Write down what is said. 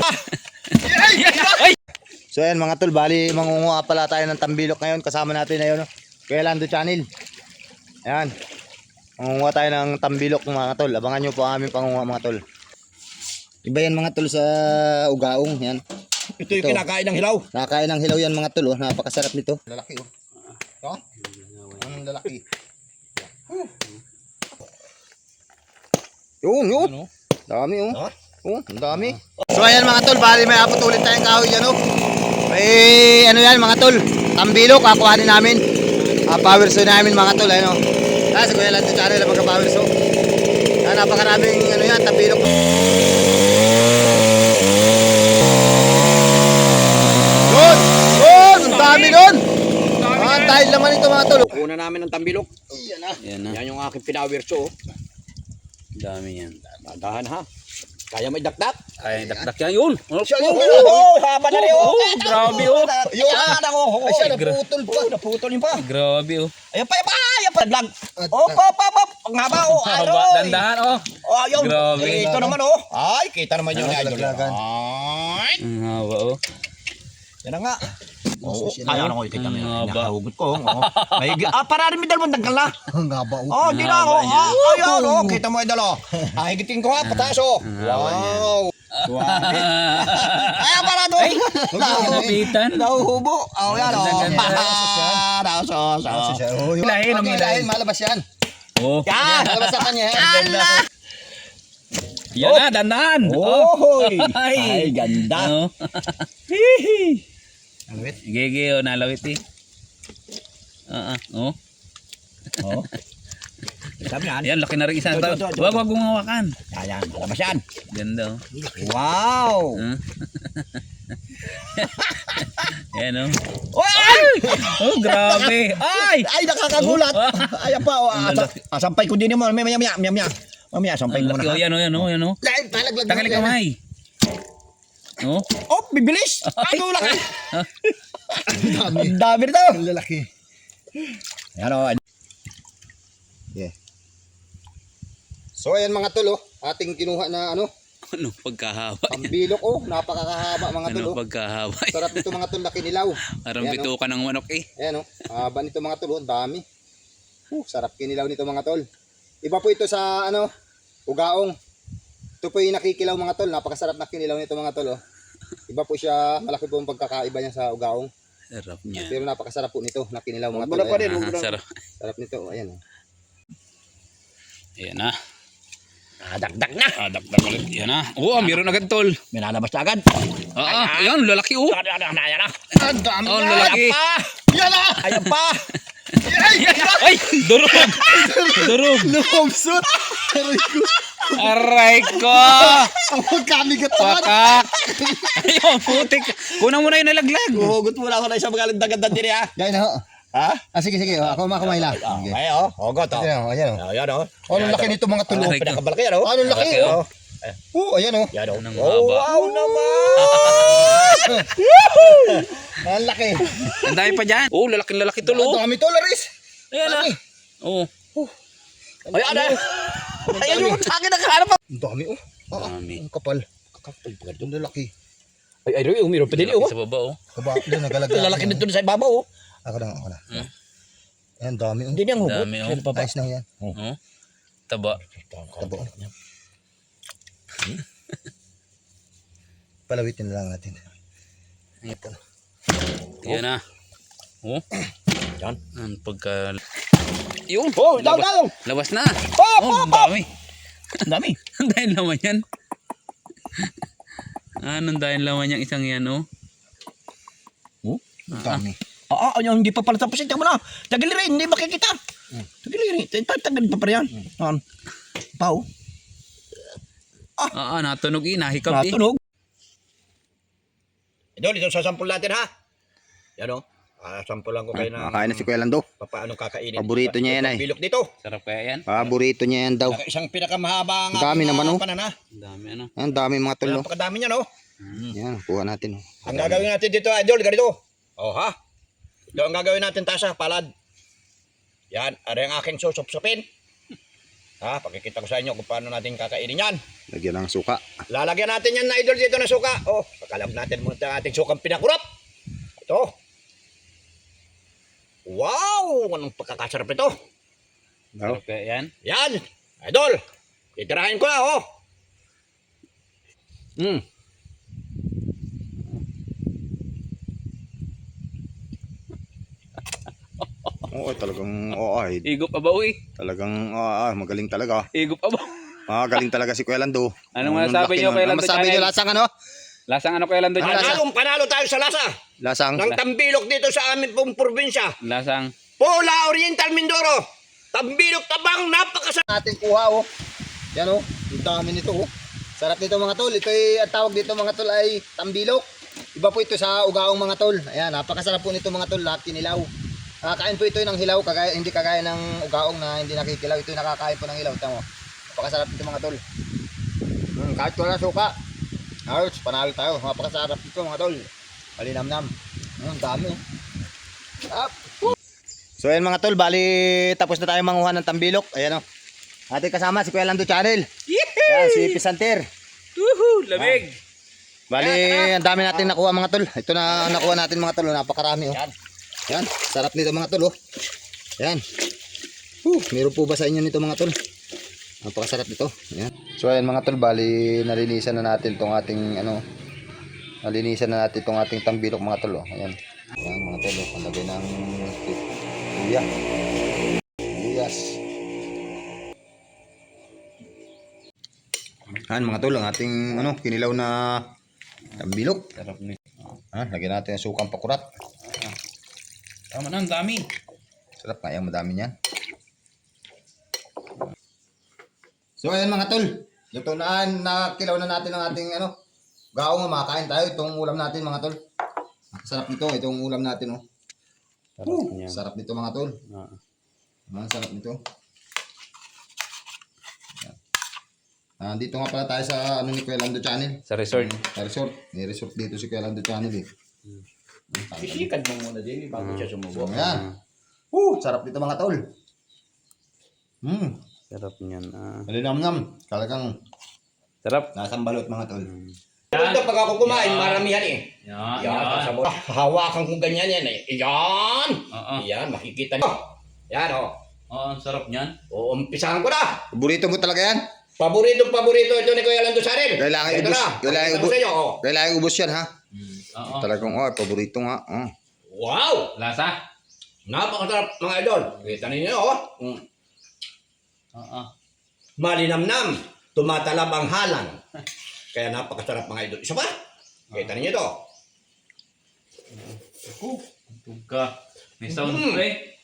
pa. So ayan mga tol, bali mangunguha pala tayo ng tambilok ngayon. Kasama natin ayun, Kuya Lando Channel. Ayan. Mangunguha tayo ng tambilok mga tol. Abangan nyo po ang aming pangunguha mga tol. Iba yan mga tol sa ugaong. Yan. Ito yung kinakain ng hilaw. Nakakain ng hilaw yan mga tol. Oh. Napakasarap nito. Lalaki oh. Ito? Ang lalaki. Yun. Dami oh. Ang dami. So ayan mga tol, bali may apot ulit tayong kahoy dyan oh. May ano yan mga tol, tambilok, kakuhanin namin. Power saw namin mga tol, ayun oh. Sa Kuya Lando Channel ang magka-power saw. Napakaraming ano yan, tambilok. Yun! Ang dami nun! Dahil naman ito mga tol. Una namin ng tambilok. Yan na. Yan yung aking power saw. Dami yan. Dahan ha. Kaya may dakdak. Ay, dakdak yan yun. Haba na rin. Grabe oh. Yung ako. Ay siya, naputol pa. Naputol yun pa. Grabe oh. Ayan pa. Vlog. Ang haba oh. Haba, dandahan oh. Oh, ayun. Grabe. Ito naman oh. Ay, kita naman yun. Laglagan. Ay. Ang haba oh. Yan na nga. Oh, ay, ano ko, kita mo Ang yun. haba. Nakahugot ko. Para rin may dalawang dagkal na. Ang haba oh. Oh, hindi na ako. Ayan oh. Kita mo yung dalo. Higitin ko ha, pataas oh. Wow. Ay, para doon. Kapitan. Nahuhubo. Oh, yan oh. Lahin, Lahin. malabas yan. Oh. Yan. Malabas sa kanya. Yan na, dandahan. Oh, Ay, ganda. Oh. Alwit. Gege oh, nalawit eh. Oh. Oh. Sabi yan. Yan, laki na rin isang tao. Wag mong hawakan. Yan, malabas yan. Ganda oh. Wow. Yan oh. Ay! Oh, grabe. Ay! Ay, nakakagulat. Ayan pa. Sampay ko din mo. Mamaya, sampay mo Laki oh, na. yan oh. Tanggalin kamay. Oh. Oh, bibilis. Ay, laki. Ang dami nito. Ang lalaki. Yan o. Yeah. So ayan mga tol oh, ating kinuha na ano, Ano pagkahaba? tambilok oh, napakakahaba mga tol Ano oh. pagkahaba? Sarap nito mga tol, laki nilaw. Parang Ayan, bituka ng manok eh. Ayan oh, haba nito mga tol oh, dami. Sarap kinilaw nito mga tol. Iba po ito sa ano, ugaong. Ito po yung nakikilaw mga tol, napakasarap na kinilaw nito mga tol oh. Iba po siya, malaki po ang pagkakaiba niya sa ugaong. Sarap niya. Pero napakasarap po nito, na kinilaw mga tol. Wala pa rin. Sarap. Sarap nito, ayan oh. Ayan na. Dagdag na. Dagdag ulit. Ayan na. Oo, meron agad tol. May nalabas na agad. Ayan, lalaki oh. Ayan na. Ang dami Oh, lalaki. Yan na! Ayan pa. Ay, durog. Durog. Lumsot! Aray ko. Ang magkamigat naman! Pakak. Ayun, putik. Kunang mo na yung nalaglag. Hugot muna ako na isang mga dagdag din ha. Yan ho. Ha? Sige, ako makamay lang. Okay. Ay oh, hugot oh. Ayan o, ayan o. Ayan oh. Anong laki nito mga tulo? Aray. Pinakabalaki yan oh. Anong laki Laki, o? oh. Ayan o. Yan oh. Anong Oh, haba. wow naman. Ang laki. Ang dami pa dyan. Oh, lalaki tol Ang oh. dami to, Laris. Ayan na. Oh. Ayan na. Ayan yung akin nakaharap. Ang dami o. Dami. Ang kapal. Kapal pa Ang lalaki. Ay, umiron pa din oh. Sa baba oh. Kaba, doon nagalaga. Lalaki nito sa ibabaw oh. Ako na. Ayan, dami o. Hindi niyang hugot. Dami oh. Ayos na yan. Oh. Taba. Tabo. Palawitin na lang natin. Ito. Ayan na. Oh. Yan. Ang pagka... Yung. Oh, daw. Labas na. Oh, Oh, ang dami. Ang dami. Ang dahil laman yan. Anong dahil laman yung isang yan oh. Ang dami. Yung hindi pa pala tapos. Tingnan mo na. Tagal rin, hindi makikita. Tagal rin. Tagal pa pa yan. Yan. Pao. Natunog eh. Nahikap eh. Natunog. Ito sasampul natin ha. Yan o. Sampulan ko kayo na. Makain na si Kuya Lando. Paano kakainin. Paborito niya yan ay. Bilok dito. Sarap kaya yan. Paborito niya yan daw. Isang pinakamahaba Ang dami naman, oh. panana. Ang dami ano. Ang dami mga tol. No? Napakadami niya no. Yan, kuha natin. Ang gagawin natin dito, idol, ganito. Oh ha. Ito ang gagawin natin tasa, palad. Yan, ari ang aking susupsupin. Ha, pakikita ko sa inyo kung paano natin kakainin yan. Lagyan ng suka. Lalagyan natin yan na idol dito ng suka. Oh, pakalab natin muna ang ating sukang pinakurap. Ito. Wow! Anong pagkakasarap ito? No? Okay, yan. Yan! Idol! Titirahin ko na, oh! Oo, talagang, ay, Igop pa ba, uy? talagang, magaling talaga. Igop pa ba? Galing talaga si Kuya Lando. Anong masasabi niyo, Kuya Lando Masasabi niyo Channel? lasang ano? Lasang ano kaya Lando Channel? Panalo tayo sa lasa Lasang. ng Tambilok dito sa aming pong probinsya. Lasang. Pola Oriental Mindoro. Tambilok tabang, napakasarap. Ating kuha oh. Yan oh, ang dami nito oh. Sarap nito mga tol. Ito ay ang tawag dito mga tol ay tambilok. Iba po ito sa ugaong mga tol. Ayan, napakasarap po nito mga tol, lahat kinilaw. Nakakain po ito ng hilaw, hindi kagaya ng ugaong na hindi nakikilaw. Ito yung nakakain po ng hilaw, tamo. Napakasarap nito mga tol. Kahit wala suka. Ouch, panalo tayo. Napakasarap nito mga tol. Malinamnam. Ang dami oh. So ayan mga tol, bali tapos na tayo manguha ng tambilok. Ayan o. Ating kasama si Kuya Lando Channel. Ayan, si Pisanter. Woohoo! Lamig! Bali, ang dami natin nakuha mga tol. Ito na nakuha natin mga tol. Napakarami oh. Ayan, sarap nito mga tol oh. Ayan. Meron po ba sa inyo nito mga tol? Napakasarap nito. Ayan. So ayan mga tol, bali nalinisan na natin itong ating nalinisan na natin itong ating tambilok mga tol oh. Ayan. Ayan mga tol oh. Ang lagay ng luya. Luyas. Ayan mga tol, ang ating kinilaw na tambilok. Sarap ni. Lagyan natin ang sukang pakurat. Tama na, ang dami. Sarap nga yung madami niyan. So ayan mga tol, luto na kilaw na natin ang ating gaong, makain tayo itong ulam natin mga tol. Sarap nito, itong ulam natin oh. Sarap nito mga tol. Sarap nito. Dito nga pala tayo sa ni Kuya Lando Channel. Sa resort. Sa resort. May resort dito si Kuya Lando Channel eh. Sisikan mo muna din bago siya sumubok. Ayan. Sarap nito mga tol. Sarap niyan. Malinamnam. Talagang Sarap. nasang balot mga tol. Ito pag ako kumain, maramihan eh. Yan. Yan. Hawakan kong ganyan yan eh. Yan. Yan, makikita niyo. Yan oh. Oo, ang sarap niyan. Umpisahan ko na. Paborito mo talaga yan? Paborito ito ni Kuya Lando Channel. Kailangan Ito ubus. na. Kailangan Pakita ko ubus. sa inyo, oh. Kailangan ubus yan ha. Oo. Talagang paborito nga. Wow! Lasa? Napakasarap mga idol. Kita ninyo oh. Oo. Malinamnam. Tumatalab ang halang. Kaya napakasarap mga idol. Isa pa? Kita ninyo to. Tugka. May sound pa eh.